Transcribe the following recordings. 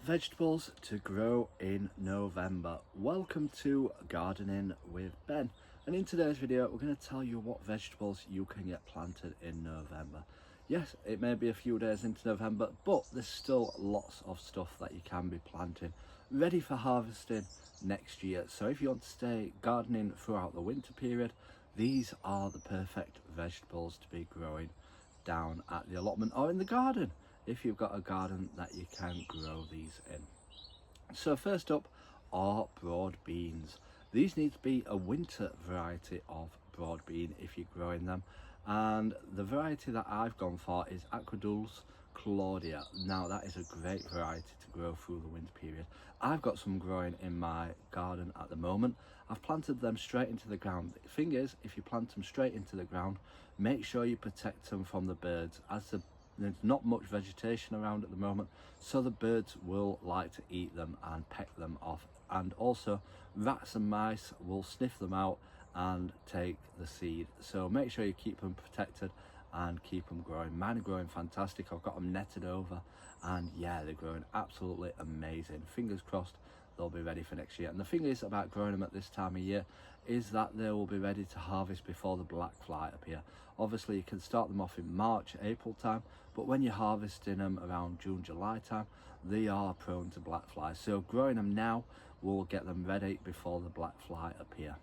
Vegetables to grow in November. Welcome to Gardening with Ben, and in today's video we're going to tell you what vegetables you can get planted in November. Yes, it may be a few days into November, but there's still lots of stuff that you can be planting ready for harvesting next year. So if you want to stay gardening throughout the winter period, these are the perfect vegetables to be growing down at the allotment or in the garden if you've got a garden that you can grow these in. So first up are broad beans. These need to be a winter variety of broad bean if you're growing them, and the variety that I've gone for is Aquadulce Claudia. Now that is a great variety to grow through the winter period. I've got some growing in my garden at the moment. I've planted them straight into the ground. The thing is, if you plant them straight into the ground, make sure you protect them from the birds, as there's not much vegetation around at the moment, so the birds will like to eat them and peck them off, and also rats and mice will sniff them out and take the seed. So make sure you keep them protected and keep them growing. Mine are growing fantastic. I've got them netted over, and yeah, they're growing absolutely amazing. Fingers crossed they'll be ready for next year. And the thing is about growing them at this time of year is that they will be ready to harvest before the black fly appear. Obviously you can start them off in March, April time, but when you're harvesting them around June, July time, they are prone to black flies. So growing them now will get them ready before the black fly appear.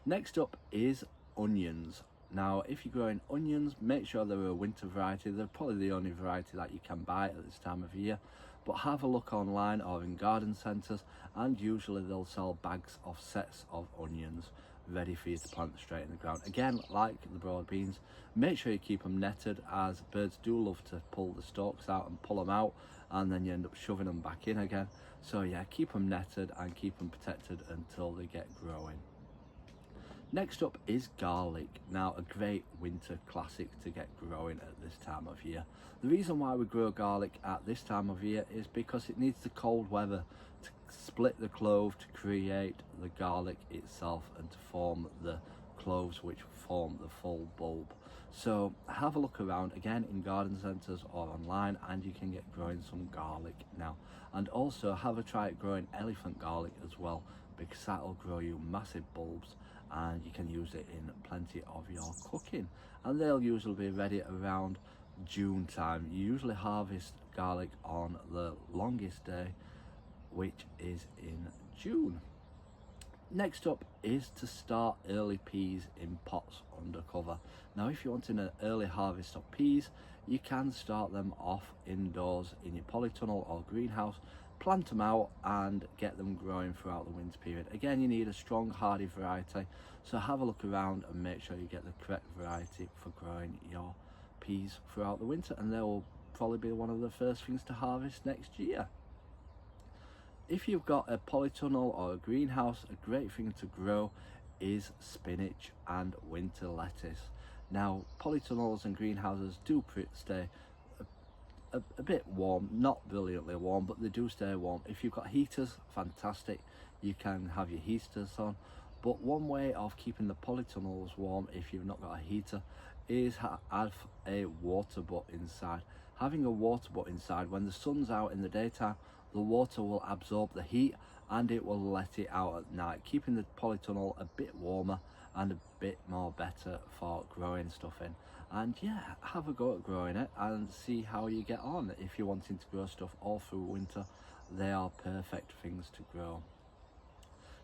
Next up is onions. Now if you're growing onions, make sure they're a winter variety. They're probably the only variety that you can buy at this time of year, but have a look online or in garden centres, and usually they'll sell bags of sets of onions ready for you to plant straight in the ground. Again, like the broad beans, make sure you keep them netted, as birds do love to pull the stalks out and pull them out, and then you end up shoving them back in again. So yeah, keep them netted and keep them protected until they get growing. Next up is garlic. Now a great winter classic to get growing at this time of year. The reason why we grow garlic at this time of year is because it needs the cold weather to split the clove to create the garlic itself and to form the cloves which form the full bulb. So have a look around again in garden centres or online, and you can get growing some garlic now. And also have a try at growing elephant garlic as well, because that'll grow you massive bulbs and you can use it in plenty of your cooking, and they'll usually be ready around June time. You usually harvest garlic on the longest day, which is in June. Next up is to start early peas in pots under cover. Now if you're wanting an early harvest of peas, you can start them off indoors in your polytunnel or greenhouse, plant them out and get them growing throughout the winter period. Again, you need a strong hardy variety, so have a look around and make sure you get the correct variety for growing your peas throughout the winter, and they will probably be one of the first things to harvest next year. If you've got a polytunnel or a greenhouse, a great thing to grow is spinach and winter lettuce. Now polytunnels and greenhouses do stay a bit warm, not brilliantly warm, but they do stay warm. If you've got heaters, fantastic, you can have your heaters on. But one way of keeping the polytunnels warm if you've not got a heater is have a water butt inside. Having a water butt inside, when the sun's out in the daytime, the water will absorb the heat and it will let it out at night, keeping the polytunnel a bit warmer and a bit more better for growing stuff in. And yeah, have a go at growing it and see how you get on. If you're wanting to grow stuff all through winter, they are perfect things to grow.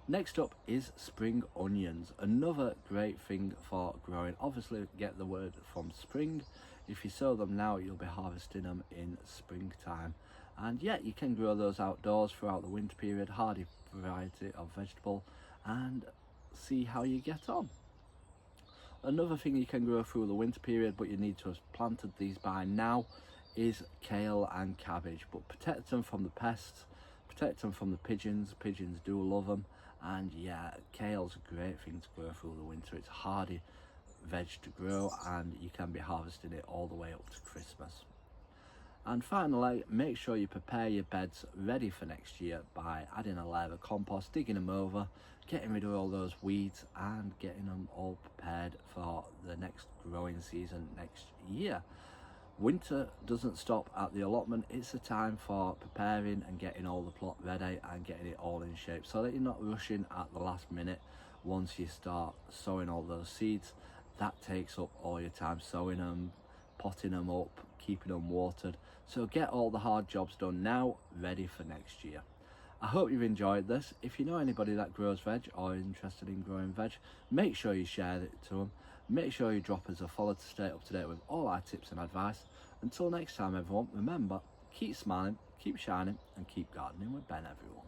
Next up is spring onions, another great thing for growing. Obviously get the word from spring. If you sow them now, you'll be harvesting them in springtime. And yeah, you can grow those outdoors throughout the winter period, hardy variety of vegetable, and see how you get on. Another thing you can grow through the winter period, but you need to have planted these by now, is kale and cabbage. But protect them from the pests, protect them from the pigeons. Pigeons do love them. And yeah, kale's a great thing to grow through the winter. It's a hardy veg to grow, and you can be harvesting it all the way up to Christmas. And finally, make sure you prepare your beds ready for next year by adding a layer of compost, digging them over, getting rid of all those weeds and getting them all prepared for the next growing season next year. Winter doesn't stop at the allotment. It's a time for preparing and getting all the plot ready and getting it all in shape, so that you're not rushing at the last minute once you start sowing all those seeds. That takes up all your time, sowing them, potting them up, keeping them watered. So get all the hard jobs done now, ready for next year. I hope you've enjoyed this. If you know anybody that grows veg or is interested in growing veg, make sure you share it to them. Make sure you drop us a follow to stay up to date with all our tips and advice. Until next time everyone, remember, keep smiling, keep shining and keep gardening with Ben everyone.